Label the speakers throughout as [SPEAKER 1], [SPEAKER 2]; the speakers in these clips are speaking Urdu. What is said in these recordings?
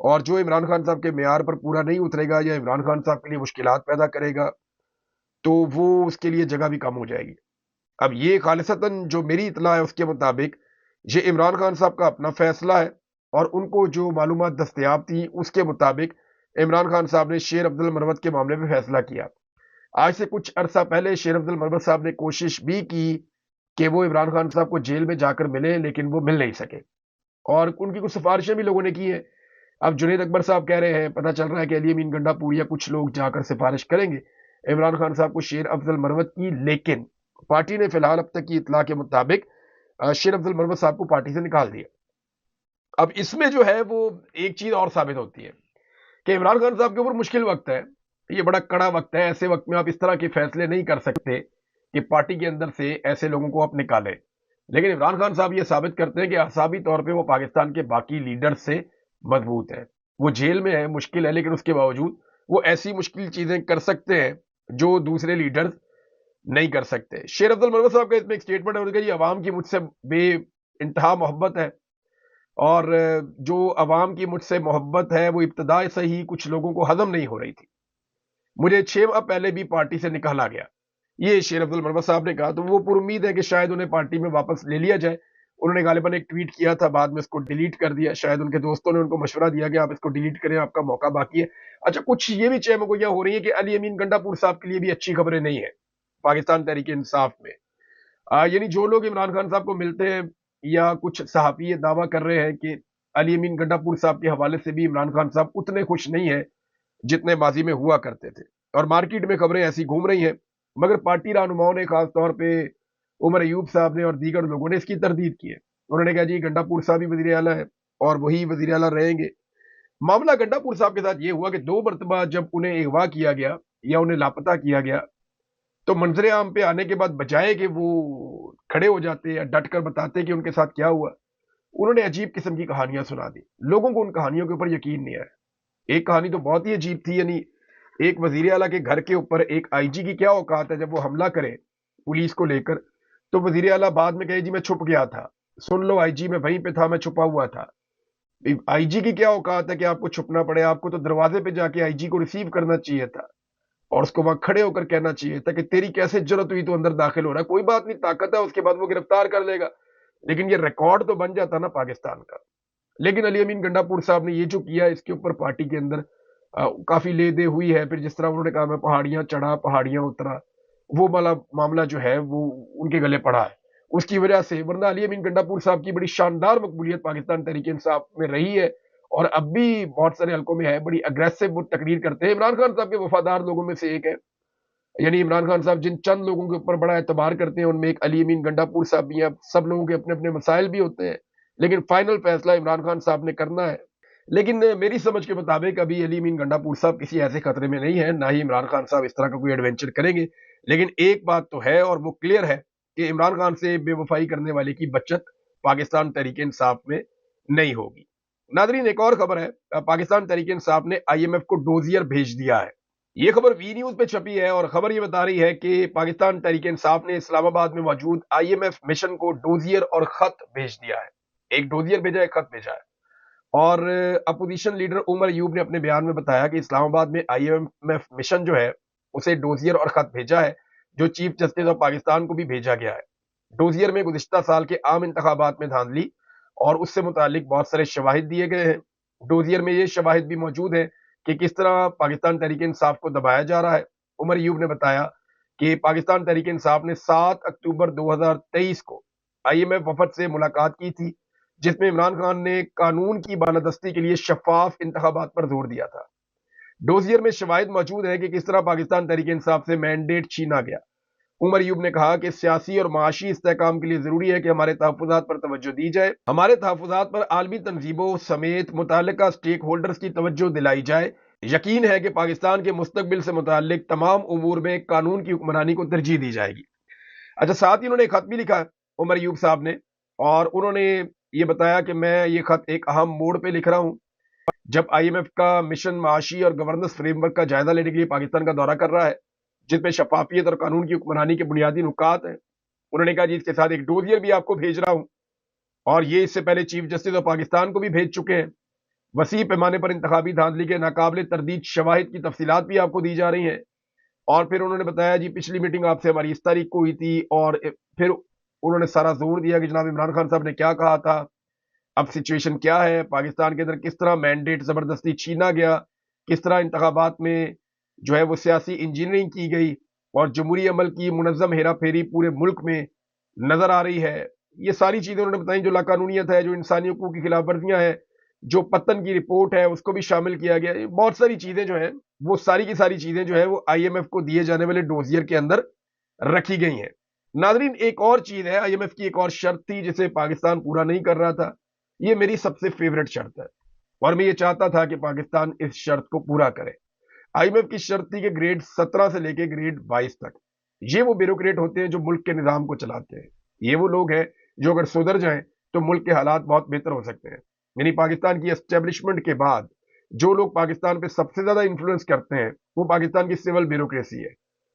[SPEAKER 1] اور جو عمران خان صاحب کے معیار پر پورا نہیں اترے گا یا عمران خان صاحب کے لیے مشکلات پیدا کرے گا تو وہ اس کے لیے جگہ بھی کم ہو جائے گی۔ اب یہ خالصتاً جو میری اطلاع ہے اس کے مطابق یہ عمران خان صاحب کا اپنا فیصلہ ہے، اور ان کو جو معلومات دستیاب تھی اس کے مطابق عمران خان صاحب نے شیر عبد المروت کے معاملے میں فیصلہ کیا۔ آج سے کچھ عرصہ پہلے شیر عبد المروت صاحب نے کوشش بھی کی کہ وہ عمران خان صاحب کو جیل میں جا کر ملیں، لیکن وہ مل نہیں سکے، اور ان کی کچھ سفارشیں بھی لوگوں نے کی ہیں۔ اب جنید اکبر صاحب کہہ رہے ہیں، پتہ چل رہا ہے کہ علی امین گنڈا پوریا کچھ لوگ جا کر سفارش کریں گے عمران خان صاحب کو شیر عبد المروت کی، لیکن پارٹی نے فی الحال اب تک کی اطلاع کے مطابق شیر عبد المروت صاحب کو پارٹی سے نکال دیا۔ اب اس میں جو ہے وہ ایک چیز اور ثابت ہوتی ہے کہ عمران خان صاحب کے اوپر مشکل وقت ہے، یہ بڑا کڑا وقت ہے، ایسے وقت میں آپ اس طرح کے فیصلے نہیں کر سکتے کہ پارٹی کے اندر سے ایسے لوگوں کو آپ نکالیں۔ لیکن عمران خان صاحب یہ ثابت کرتے ہیں کہ اعصابی طور پہ وہ پاکستان کے باقی لیڈر سے مضبوط ہے۔ وہ جیل میں ہے، مشکل ہے، لیکن اس کے باوجود وہ ایسی مشکل چیزیں کر سکتے ہیں جو دوسرے لیڈرز نہیں کر سکتے۔ شیر عبد المروت صاحب کا اس میں ایک سٹیٹمنٹ ہے، انہوں نے کہا یہ عوام کی مجھ سے بے انتہا محبت ہے، اور جو عوام کی مجھ سے محبت ہے وہ ابتدا سے ہی کچھ لوگوں کو ہضم نہیں ہو رہی تھی، مجھے 6 ماہ پہلے بھی پارٹی سے نکالا گیا، یہ شیر عبد المروت صاحب نے کہا۔ تو وہ پر امید ہے کہ شاید انہیں پارٹی میں واپس لے لیا جائے۔ انہوں نے غالباً ایک ٹویٹ کیا تھا، بعد میں اس کو ڈیلیٹ کر دیا، شاید ان کے دوستوں نے ان کو مشورہ دیا کہ آپ اس کو ڈیلیٹ کریں، آپ کا موقع باقی ہے۔ اچھا، کچھ یہ بھی چہمگوئیاں ہو رہی ہیں کہ علی امین گنڈا پور صاحب کے لیے بھی اچھی خبریں نہیں ہیں پاکستان تحریک انصاف میں۔ یعنی جو لوگ عمران خان صاحب کو ملتے ہیں یا کچھ صحافی یہ دعویٰ کر رہے ہیں کہ علی امین گنڈا پور صاحب کے حوالے سے بھی عمران خان صاحب اتنے خوش نہیں ہیں جتنے ماضی میں ہوا کرتے تھے، اور مارکیٹ میں خبریں ایسی گھوم رہی ہیں، مگر پارٹی رہنماؤں نے، خاص طور پہ عمر ایوب صاحب نے اور دیگر لوگوں نے اس کی تردید کی ہے۔ انہوں نے کہا جی گنڈا پور صاحب ہی وزیر اعلیٰ ہے اور وہی وزیر اعلیٰ رہیں گے۔ معاملہ گنڈا پور صاحب کے ساتھ یہ ہوا کہ 2 مرتبہ جب انہیں اغوا کیا گیا یا انہیں لاپتہ کیا گیا تو منظر عام پہ آنے کے بعد بجائے کہ وہ کھڑے ہو جاتے یا ڈٹ کر بتاتے کہ ان کے ساتھ کیا ہوا، انہوں نے عجیب قسم کی کہانیاں سنا دی۔ لوگوں کو ان کہانیوں کے اوپر یقین نہیں آیا۔ ایک کہانی تو بہت ہی عجیب تھی، یعنی ایک وزیر اعلیٰ کے گھر کے اوپر ایک آئی جی کی کیا اوقات ہے جب وہ حملہ کرے پولیس کو لے کر، تو وزیر اعلیٰ بعد میں کہے جی میں چھپ گیا تھا، سن لو آئی جی میں وہیں پہ تھا، میں چھپا ہوا تھا۔ آئی جی کی کیا اوقات ہے کہ آپ کو چھپنا پڑے؟ آپ کو تو دروازے پہ جا کے آئی جی کو ریسیو کرنا چاہیے تھا، اور اس کو وہاں کھڑے ہو کر کہنا چاہیے تھا کہ تیری کیسے جرت ہوئی تو اندر داخل ہو رہا ہے، کوئی بات نہیں، طاقت ہے، اس کے بعد وہ گرفتار کر لے گا، لیکن یہ ریکارڈ تو بن جاتا نا پاکستان کا۔ لیکن علی امین گنڈا پور صاحب نے یہ جو کیا اس کے اوپر پارٹی کے اندر کافی لے دے ہوئی ہے۔ پھر جس طرح انہوں نے کہا میں پہاڑیاں چڑھا پہاڑیاں اترا، وہ معاملہ جو ہے وہ ان کے گلے پڑا ہے اس کی وجہ سے، ورنہ علی امین گنڈا پور صاحب کی بڑی شاندار مقبولیت پاکستان تحریک انصاف میں رہی ہے، اور اب بھی بہت سارے حلقوں میں ہے، بڑی اگریسو وہ تقریر کرتے ہیں۔ عمران خان صاحب کے وفادار لوگوں میں سے ایک ہے، یعنی عمران خان صاحب جن چند لوگوں کے اوپر بڑا اعتبار کرتے ہیں ان میں ایک علی امین گنڈا پور صاحب بھی ہیں۔ سب لوگوں کے اپنے اپنے مسائل بھی ہوتے ہیں، لیکن فائنل فیصلہ عمران خان صاحب نے کرنا ہے۔ لیکن میری سمجھ کے مطابق ابھی علی امین گنڈا پور صاحب کسی ایسے خطرے میں نہیں ہے، نہ ہی عمران خان صاحب اس طرح کا کوئی ایڈونچر کریں گے۔ لیکن ایک بات تو ہے، اور وہ کلیئر ہے کہ عمران خان سے بے وفائی کرنے والے کی بچت پاکستان تحریک انصاف میں نہیں ہوگی۔ ناظرین، ایک اور خبر ہے، پاکستان تحریک انصاف نے آئی ایم ایف کو ڈوزیئر بھیج دیا ہے۔ یہ خبر وی نیوز پہ چھپی ہے، اور خبر یہ بتا رہی ہے کہ پاکستان تحریک انصاف نے اسلام آباد میں موجود آئی ایم ایف مشن کو ڈوزیئر اور خط بھیج دیا ہے۔ ایک ڈوزیئر بھیجا، ایک خط بھیجا ہے، اور اپوزیشن لیڈر عمر ایوب نے اپنے بیان میں بتایا کہ اسلام آباد میں آئی ایم ایف مشن جو ہے اسے ڈوزیئر اور خط بھیجا ہے، جو چیف جسٹس آف پاکستان کو بھی بھیجا گیا ہے۔ ڈوزیئر میں گزشتہ سال کے عام انتخابات میں دھاندلی اور اس سے متعلق بہت سارے شواہد دیے گئے ہیں۔ ڈوزیئر میں یہ شواہد بھی موجود ہیں کہ کس طرح پاکستان تحریک انصاف کو دبایا جا رہا ہے۔ عمر ایوب نے بتایا کہ پاکستان تحریک انصاف نے 7 اکتوبر 2023 کو آئی ایم ایف وفد سے ملاقات کی تھی، جس میں عمران خان نے قانون کی بالادستی کے لیے شفاف انتخابات پر زور دیا تھا۔ ڈوزیئر میں شواہد موجود ہیں کہ کس طرح پاکستان تحریک انصاف سے مینڈیٹ چھینا گیا۔ عمر ایوب نے کہا کہ سیاسی اور معاشی استحکام کے لیے ضروری ہے کہ ہمارے تحفظات پر توجہ دی جائے، ہمارے تحفظات پر عالمی تنظیموں سمیت متعلقہ سٹیک ہولڈرز کی توجہ دلائی جائے۔ یقین ہے کہ پاکستان کے مستقبل سے متعلق تمام امور میں قانون کی حکمرانی کو ترجیح دی جائے گی۔ اچھا، ساتھ ہی انہوں نے ایک خط بھی لکھا عمر ایوب صاحب نے، اور انہوں نے یہ بتایا کہ میں یہ خط ایک اہم موڑ پہ لکھ رہا ہوں جب آئی ایم ایف کا مشن معاشی اور گورننس فریم ورک کا جائزہ لینے کے لیے پاکستان کا دورہ کر رہا ہے، جس میں شفافیت اور قانون کی حکمرانی کے بنیادی نکات ہیں۔ انہوں نے کہا جی اس کے ساتھ ایک ڈوزیئر بھی آپ کو بھیج رہا ہوں، اور یہ اس سے پہلے چیف جسٹس آف پاکستان کو بھی بھیج چکے ہیں۔ وسیع پیمانے پر انتخابی دھاندلی کے ناقابل تردید شواہد کی تفصیلات بھی آپ کو دی جا رہی ہیں. اور پھر انہوں نے بتایا جی پچھلی میٹنگ آپ سے ہماری اس تاریخ کو ہوئی تھی، اور پھر انہوں نے سارا زور دیا کہ جناب عمران خان صاحب نے کیا کہا تھا، اب سچویشن کیا ہے، پاکستان کے اندر کس طرح مینڈیٹ زبردستی چھینا گیا، کس طرح انتخابات میں جو ہے وہ سیاسی انجینئرنگ کی گئی اور جمہوری عمل کی منظم ہیرا پھیری پورے ملک میں نظر آ رہی ہے. یہ ساری چیزیں انہوں نے بتائیں، جو لاقانونیت ہے، جو انسانی حقوق کی خلاف ورزیاں ہیں، جو پتن کی رپورٹ ہے اس کو بھی شامل کیا گیا. بہت ساری چیزیں جو ہیں وہ ساری کی ساری چیزیں جو ہے وہ آئی ایم ایف کو دیے جانے والے ڈوزیئر کے اندر رکھی گئی ہیں. ناظرین ایک اور چیز ہے، آئی ایم ایف کی ایک اور شرط تھی جسے پاکستان پورا نہیں کر رہا تھا. یہ میری سب سے فیوریٹ شرط ہے اور میں یہ چاہتا تھا کہ پاکستان اس شرط کو پورا کرے. آئی ایم ایف کی شرط تھی کہ گریڈ 17 سے لے کے گریڈ 22 تک یہ وہ بیوروکریٹ ہوتے ہیں جو ملک کے نظام کو چلاتے ہیں. یہ وہ لوگ ہیں جو اگر سدھر جائیں تو ملک کے حالات بہت بہتر ہو سکتے ہیں. یعنی پاکستان کی اسٹیبلشمنٹ کے بعد جو لوگ پاکستان پہ سب سے زیادہ انفلوئنس کرتے ہیں وہ پاکستان کی سول بیوروکریسی ہے.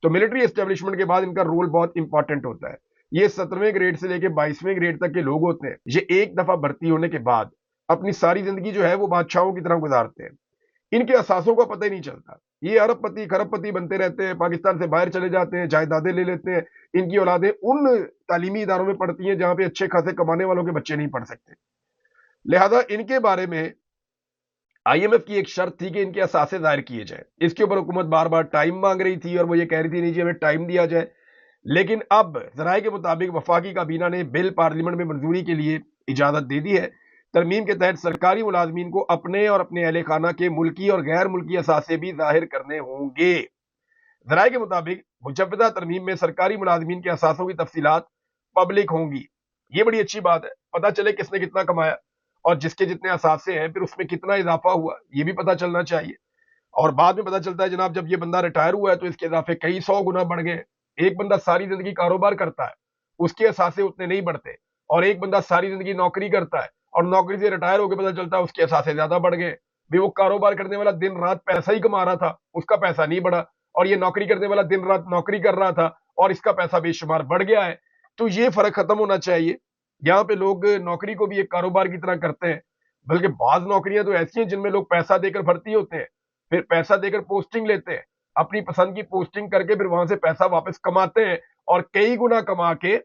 [SPEAKER 1] تو ملٹری اسٹیبلشمنٹ کے بعد ان کا رول بہت امپورٹنٹ ہوتا ہے. یہ 17ویں گریڈ سے لے کے 22ویں گریڈ تک کے لوگ ہوتے ہیں. یہ ایک دفعہ بھرتی ہونے کے بعد اپنی ساری زندگی جو ہے وہ بادشاہوں کی طرح گزارتے ہیں. ان کے اثاثوں کا پتہ ہی نہیں چلتا. یہ ارب پتی کھرب پتی بنتے رہتے ہیں، پاکستان سے باہر چلے جاتے ہیں، جائیدادیں لے لیتے ہیں. ان کی اولادیں ان تعلیمی اداروں میں پڑھتی ہیں جہاں پہ اچھے خاصے کمانے والوں کے بچے نہیں پڑھ سکتے. لہذا ان کے بارے میں آئی ایم ایف کی ایک شرط تھی کہ ان کے اثاثے ظاہر کیے جائیں. اس کے اوپر حکومت بار بار ٹائم مانگ رہی تھی اور وہ یہ کہہ رہی تھی نہیں جی ہمیں ٹائم دیا جائے. لیکن اب ذرائع کے مطابق وفاقی کابینہ نے بل پارلیمنٹ میں منظوری کے لیے اجازت دے دی ہے. ترمیم کے تحت سرکاری ملازمین کو اپنے اور اپنے اہل خانہ کے ملکی اور غیر ملکی اثاثے بھی ظاہر کرنے ہوں گے. ذرائع کے مطابق مجوزہ ترمیم میں سرکاری ملازمین کے اثاثوں کی تفصیلات پبلک ہوں گی. یہ بڑی اچھی بات ہے، پتہ چلے کس نے کتنا کمایا اور جس کے جتنے اثاثے ہیں پھر اس میں کتنا اضافہ ہوا یہ بھی پتہ چلنا چاہیے. اور بعد میں پتہ چلتا ہے جناب جب یہ بندہ ریٹائر ہوا ہے تو اس کے اضافے کئی 100 گنا بڑھ گئے. ایک بندہ ساری زندگی کاروبار کرتا ہے اس کے اثاثے اتنے نہیں بڑھتے، اور ایک بندہ ساری زندگی نوکری کرتا ہے اور نوکری سے ریٹائر ہو کے پتہ چلتا ہے اس کے اثاثے زیادہ بڑھ گئے. بھی وہ کاروبار کرنے والا دن رات پیسہ ہی کما رہا تھا، اس کا پیسہ نہیں بڑھا، اور یہ نوکری کرنے والا دن رات نوکری کر رہا تھا اور اس کا پیسہ بے شمار بڑھ گیا ہے. تو یہ فرق ختم ہونا چاہیے. یہاں پہ لوگ نوکری کو بھی ایک کاروبار کی طرح کرتے ہیں، بلکہ بعض نوکریاں تو ایسی ہیں جن میں لوگ پیسہ دے کر بھرتی ہوتے ہیں، پھر پیسہ دے کر پوسٹنگ لیتے ہیں، اپنی پسند کی پوسٹنگ کر کے پھر وہاں سے پیسہ واپس کماتے ہیں اور کئی گنا کما کے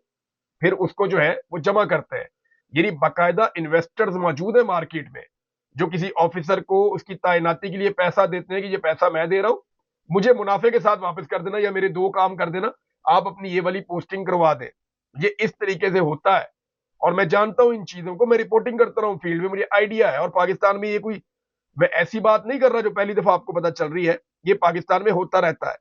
[SPEAKER 1] پھر اس کو جو ہے وہ جمع کرتے ہیں. یعنی باقاعدہ انویسٹرز موجود ہیں مارکیٹ میں جو کسی آفیسر کو اس کی تعیناتی کے لیے پیسہ دیتے ہیں کہ یہ پیسہ میں دے رہا ہوں، مجھے منافع کے ساتھ واپس کر دینا یا میرے 2 کام کر دینا، آپ اپنی یہ والی پوسٹنگ کروا دیں. یہ اس طریقے سے ہوتا ہے اور میں جانتا ہوں ان چیزوں کو، میں رپورٹنگ کرتا رہا ہوں فیلڈ میں، مجھے آئیڈیا ہے. اور پاکستان میں یہ کوئی میں ایسی بات نہیں کر رہا جو پہلی دفعہ آپ کو پتہ چل رہی ہے، یہ پاکستان میں ہوتا رہتا ہے.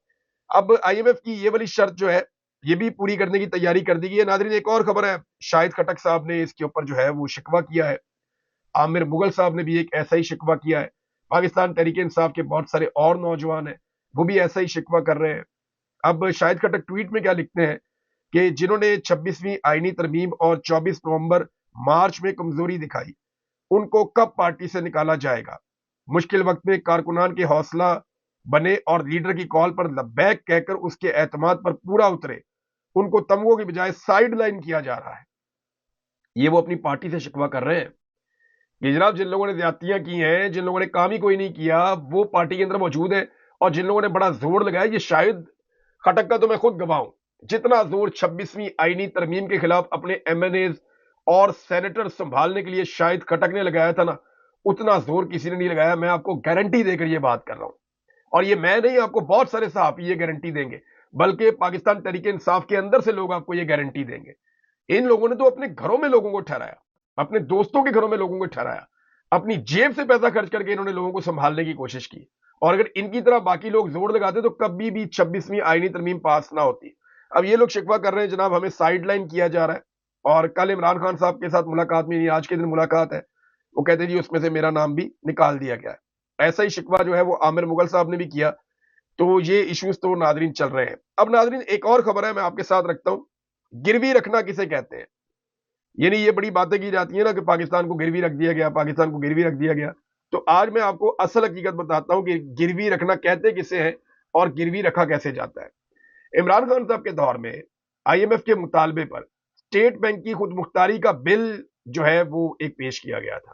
[SPEAKER 1] اب آئی ایم ایف کی یہ والی شرط جو ہے یہ بھی پوری کرنے کی تیاری کر دی گئی ہے. ناظرین ایک اور خبر ہے، شاہد خٹک صاحب نے اس کے اوپر جو ہے وہ شکوہ کیا ہے. عامر مغل صاحب نے بھی ایک ایسا ہی شکوہ کیا ہے. پاکستان تحریک انصاف کے بہت سارے اور نوجوان ہیں وہ بھی ایسا ہی شکوہ کر رہے ہیں. اب شاہد خٹک ٹویٹ میں کیا لکھتے ہیں کہ جنہوں نے 26ویں آئینی ترمیم اور 24 نومبر مارچ میں کمزوری دکھائی ان کو کب پارٹی سے نکالا جائے گا. مشکل وقت میں کارکنان کے حوصلہ بنے اور لیڈر کی کال پر لبیک کہہ کر اس کے اعتماد پر پورا اترے. ان کو تمغوں کی بجائے سائیڈ لائن کیا جا رہا ہے. یہ وہ اپنی پارٹی سے شکوہ کر رہے ہیں کہ جناب جن لوگوں نے زیادتیاں کی ہیں، جن لوگوں نے کام ہی کوئی نہیں کیا وہ پارٹی کے اندر موجود ہیں، اور جن لوگوں نے بڑا زور لگایا، یہ شاہد خٹک کا تو میں خود گواہ ہوں، جتنا زور 26ویں آئینی ترمیم کے خلاف اپنے ایم این ایز اور سینیٹر سنبھالنے کے لیے شاہد خٹک نے لگایا تھا نا، اتنا زور کسی نے نہیں لگایا. میں آپ کو گارنٹی دے کر یہ بات کر رہا ہوں، اور یہ میں نہیں، آپ کو بہت سارے صحافی یہ گارنٹی دیں گے، بلکہ پاکستان تحریک انصاف کے اندر سے لوگ آپ کو یہ گارنٹی دیں گے. ان لوگوں نے تو اپنے گھروں میں لوگوں کو ٹھہرایا، اپنے دوستوں کے گھروں میں لوگوں کو ٹھہرایا، اپنی جیب سے پیسہ خرچ کر کے انہوں نے لوگوں کو سنبھالنے کی کوشش کی. اور اگر ان کی طرح باقی لوگ زور لگاتے تو کبھی بھی 26ویں آئینی ترمیم پاس نہ ہوتی. اب یہ لوگ شکوہ کر رہے ہیں جناب ہمیں سائیڈ لائن کیا جا رہا ہے. اور کل عمران خان صاحب کے ساتھ ملاقات میں، آج کے دن ملاقات ہے، وہ کہتے ہیں جی اس میں سے میرا نام بھی نکال دیا گیا ہے. ایسا ہی شکوہ جو ہے وہ عامر مغل صاحب نے بھی کیا. تو یہ ایشوز تو ناظرین چل رہے ہیں. اب ناظرین ایک اور خبر ہے میں آپ کے ساتھ رکھتا ہوں، گروی رکھنا کسے کہتے ہیں. یعنی یہ بڑی باتیں کی جاتی ہیں نا کہ پاکستان کو گروی رکھ دیا گیا، پاکستان کو گروی رکھ دیا گیا. تو آج میں آپ کو اصل حقیقت بتاتا ہوں کہ گروی رکھنا کہتے کسے ہیں اور گروی رکھا کیسے جاتا ہے. عمران خان صاحب کے دور میں آئی ایم ایف کے مطالبے پر اسٹیٹ بینک کی خود مختاری کا بل جو ہے وہ ایک پیش کیا گیا تھا.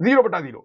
[SPEAKER 1] 0/0,